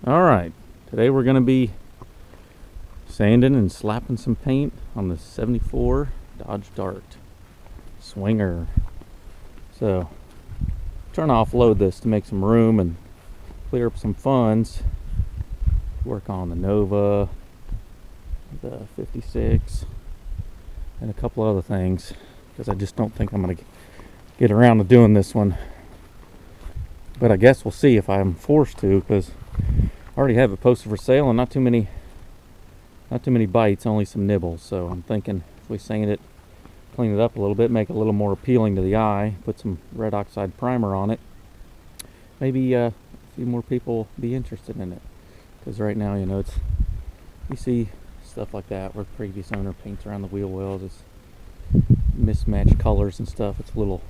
Alright, today we're going to be sanding and slapping some paint on the 74 Dodge Dart Swinger. So, trying to offload this to make some room and clear up some funds. Work on the Nova, the 56, and a couple other things, because I just don't think I'm going to get around to doing this one. But I guess we'll see if I'm forced to, because I already have it posted for sale and not too many bites, only some nibbles. So I'm thinking if we sand it, clean it up a little bit, make it a little more appealing to the eye, put some red oxide primer on it, maybe a few more people will be interested in it. Because right now, you see stuff like that where the previous owner paints around the wheel wells, it's mismatched colors and stuff. It's a little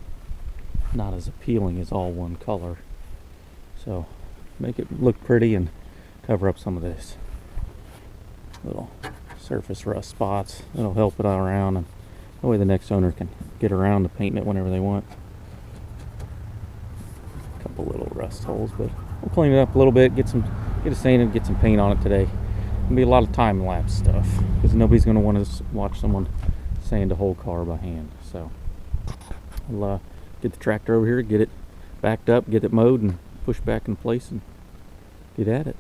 not as appealing as all one color. So make it look pretty and cover up some of this little surface rust spots. It'll help it all around, and that way the next owner can get around to painting it whenever they want. A couple little rust holes, but we'll clean it up a little bit, get it sanded, get some paint on it today. It'll be a lot of time lapse stuff because nobody's going to want to watch someone sand a whole car by hand. So I'll get the tractor over here, get it backed up, get it mowed and pushed back in place and get at it.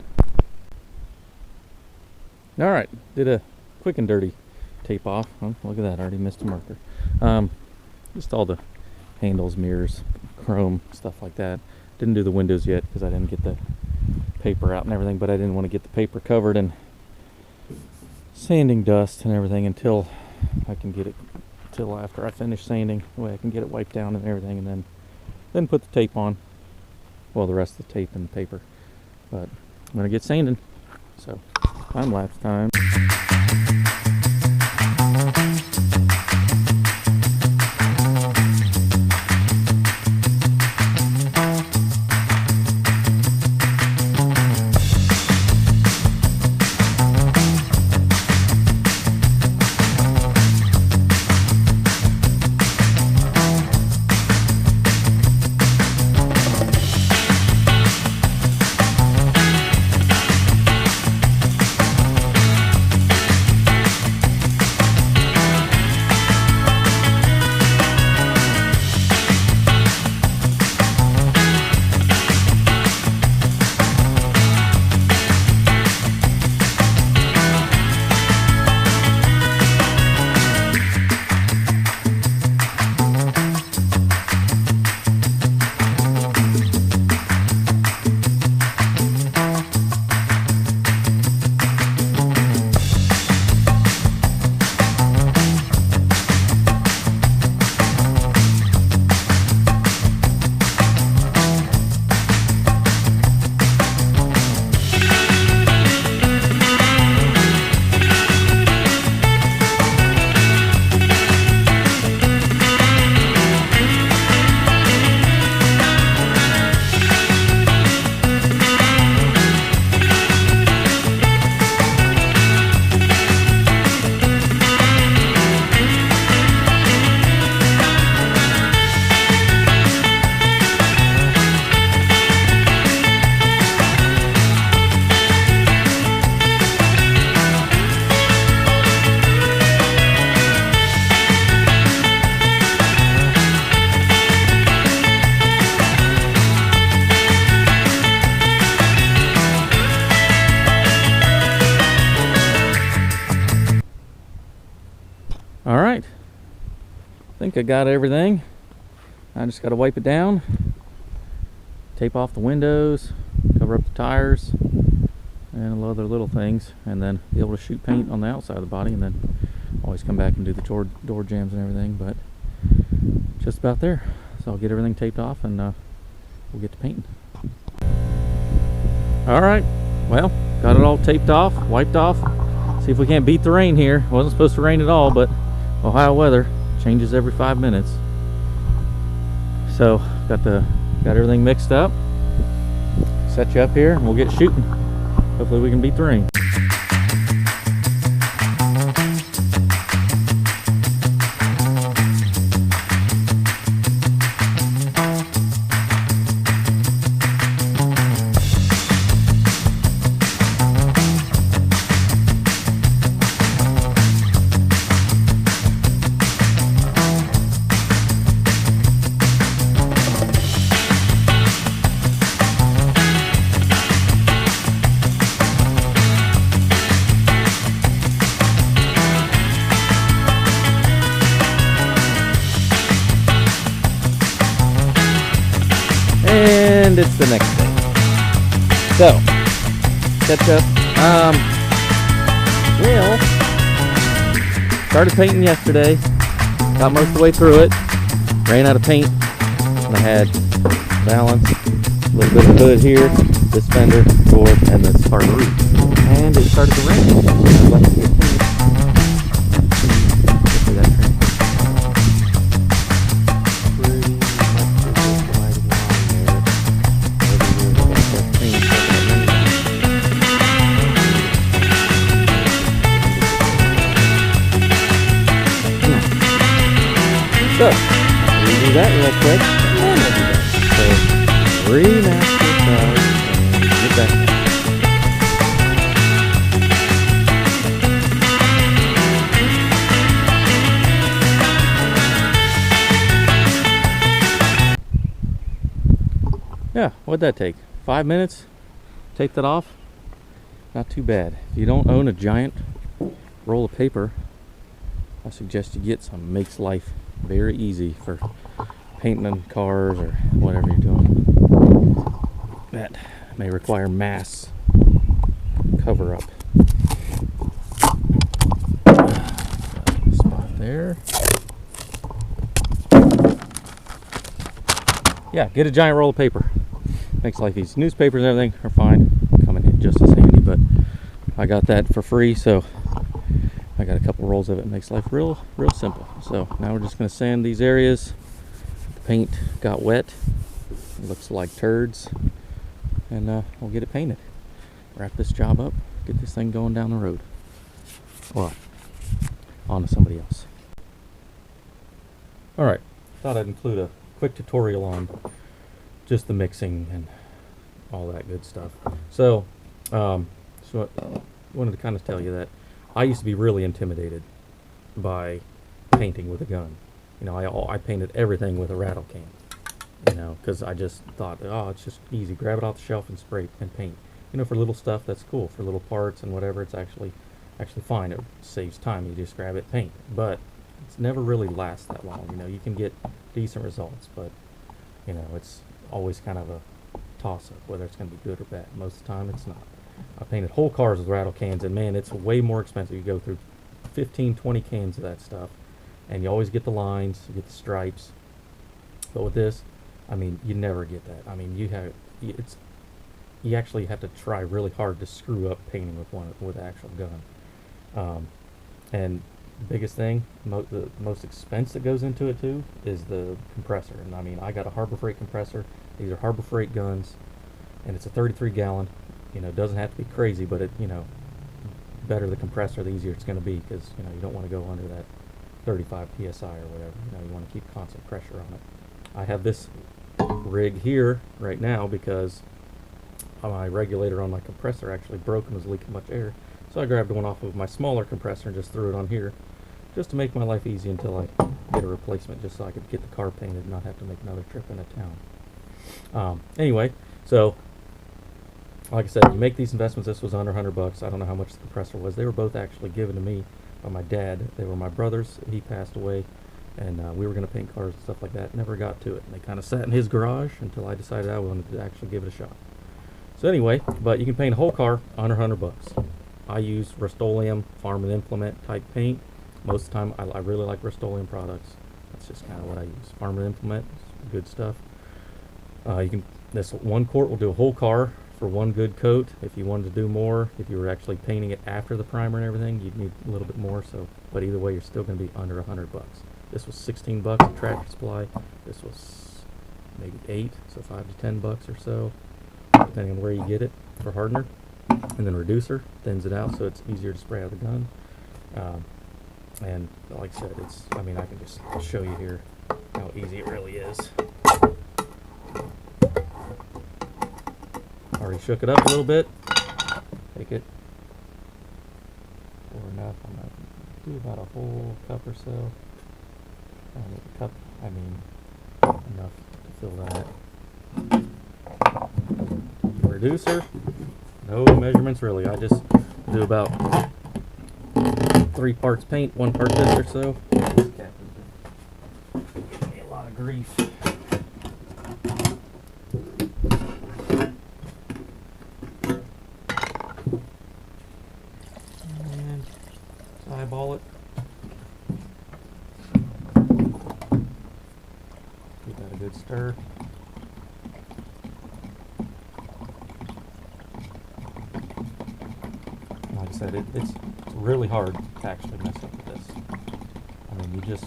Alright, did a quick and dirty tape off. Oh, look at that, I already missed a marker. Just all the handles, mirrors, chrome, stuff like that. Didn't do the windows yet because I didn't get the paper out and everything, but I didn't want to get the paper covered in sanding dust and everything until I can get it, until after I finish sanding, the way I can get it wiped down and everything, and then put the tape on. Well, the rest of the tape and the paper. But I'm going to get sanding. So, time lapse time. Alright, I think I got everything. I just got to wipe it down, tape off the windows, cover up the tires, and a lot of other little things, and then be able to shoot paint on the outside of the body, and then always come back and do the door jambs and everything. But just about there. So I'll get everything taped off and we'll get to painting. Alright, well, got it all taped off, wiped off. See if we can't beat the rain here. It wasn't supposed to rain at all, but Ohio weather changes every 5 minutes. So got everything mixed up. Set you up here and we'll get shooting. Hopefully we can beat the rain. and it's the next day. So, catch up. Well, started painting yesterday. Got most of the way through it. Ran out of paint. And I had balance, a little bit of hood here, this fender, door, and this hard roof. And it started to rain. I'd like to get painted. Hopefully that translates. Pretty much just gliding along there. Everywhere we got that paint So, we'll do that real quick, and we'll be done. So, remaster cars and get back. Yeah, what'd that take? 5 minutes? Take that off? Not too bad. If you don't own a giant roll of paper, I suggest you get some. Makes life very easy for painting cars or whatever you're doing. That may require mass cover up. Spot there. Yeah, get a giant roll of paper. Makes life easy. Newspapers and everything are fine. Come in just as handy, but I got that for free, so I got a couple rolls of it. It makes life real simple. So now we're just going to sand these areas. The paint got wet. It looks like turds. And we'll get it painted. Wrap this job up. Get this thing going down the road. Well, on to somebody else. Alright, thought I'd include a quick tutorial on just the mixing and all that good stuff. So I wanted to kind of tell you that I used to be really intimidated by painting with a gun. You know, I painted everything with a rattle can, you know, because I just thought, oh, it's just easy. Grab it off the shelf and spray and paint. You know, for little stuff, that's cool. For little parts and whatever, it's actually fine. It saves time. You just grab it, paint. But it's never really lasts that long. You know, you can get decent results, but, you know, it's always kind of a toss-up, whether it's going to be good or bad. Most of the time, it's not. I painted whole cars with rattle cans, and man, it's way more expensive. You go through 15, 20 cans of that stuff, and you always get the lines, you get the stripes. But with this, I mean, you never get that. I mean, you actually have to try really hard to screw up painting with an actual gun. And the biggest thing, the most expense that goes into it too, is the compressor. And I mean, I got a Harbor Freight compressor. These are Harbor Freight guns, and it's a 33 gallon. You know, it doesn't have to be crazy, but it, you know, better the compressor, the easier it's going to be, because, you know, you don't want to go under that 35 psi or whatever. You know, you want to keep constant pressure on it. I have this rig here right now because my regulator on my compressor actually broke and was leaking much air. So I grabbed one off of my smaller compressor and just threw it on here, just to make my life easy until I get a replacement, just so I could get the car painted and not have to make another trip into town. Anyway, so like I said, you make these investments. This was under $100. I don't know how much the compressor was. They were both actually given to me by my dad. They were my brothers. He passed away, and we were going to paint cars and stuff like that. Never got to it. And they kind of sat in his garage until I decided I wanted to actually give it a shot. So anyway, but you can paint a whole car under $100. I use Rust-Oleum Farm and Implement type paint. Most of the time, I really like Rust-Oleum products. That's just kind of what I use. Farm and Implement, good stuff. This 1 quart will do a whole car for one good coat. If you wanted to do more, if you were actually painting it after the primer and everything, you'd need a little bit more. So, but either way, you're still going to be under $100. This was $16 at Tractor Supply. This was maybe $8, so $5 to $10 or so, depending on where you get it for hardener. And then reducer thins it out, so it's easier to spray out of the gun. And like I said, I mean, I can just show you here how easy it really is. Already shook it up a little bit. Take it. Pour enough. I'm going to do about a whole cup or so. A cup, I mean, enough to fill that. Reducer. No measurements really. I just do about 3 parts paint, 1 part this or so. This cap has been giving me a lot of grief. stir. Like I said, it's really hard to actually mess up with this. I mean, you just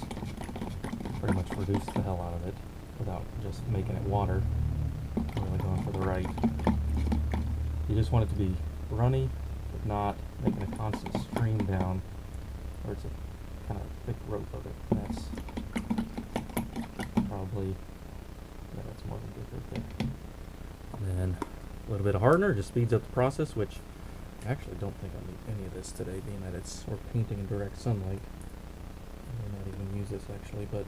pretty much reduce the hell out of it without just making it water. Really going for the right. You just want it to be runny, but not making a constant stream down, or it's a kind of thick rope of it. That's probably, yeah, that's more than good right there. And then a little bit of hardener just speeds up the process, which I actually don't think I'll need any of this today, being that we're painting in direct sunlight. I may not even use this actually, but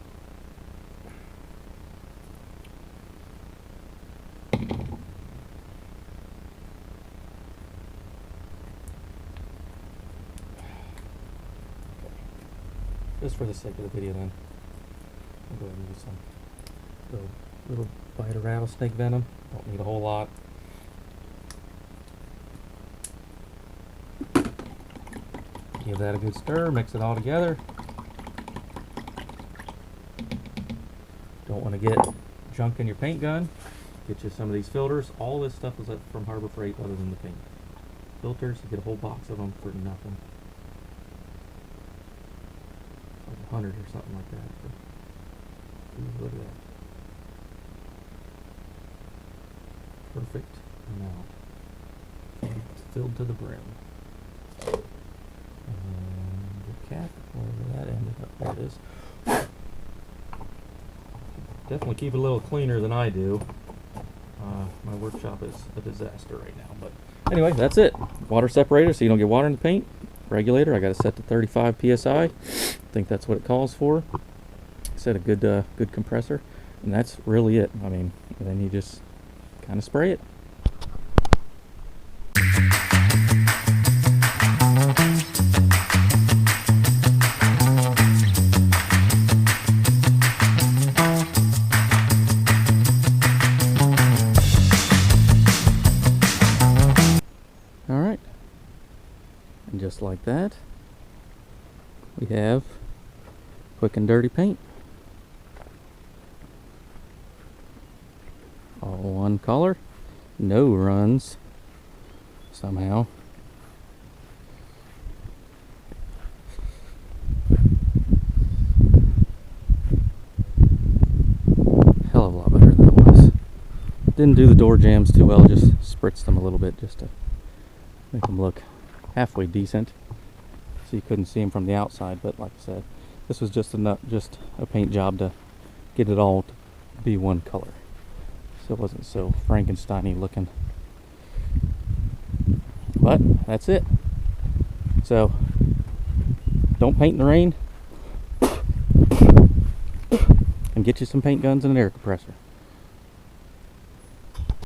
just for the sake of the video then, I'll go ahead and use some little bite of rattlesnake venom. Don't need a whole lot. Give that a good stir, mix it all together. Don't want to get junk in your paint gun. Get you some of these filters. All this stuff is from Harbor Freight other than the paint. Filters, you get a whole box of them for nothing. Like 100 or something like that. Ooh, look at that. Perfect amount. It's filled to the brim. And the cap, wherever that ended up, there it is. Definitely keep it a little cleaner than I do. My workshop is a disaster right now, but anyway, that's it. Water separator so you don't get water in the paint. Regulator, I got it set to 35 psi. I think that's what it calls for. Set a good compressor, and that's really it. I mean, and then you just kind of spray it. Alright, and just like that, we have quick and dirty paint. All one color, no runs somehow. Hell of a lot better than it was. Didn't do the door jambs too well, just spritzed them a little bit just to make them look halfway decent. So you couldn't see them from the outside, but like I said, this was just a paint job to get it all to be one color. So it wasn't so Frankenstein-y looking. But that's it. So don't paint in the rain, and get you some paint guns and an air compressor.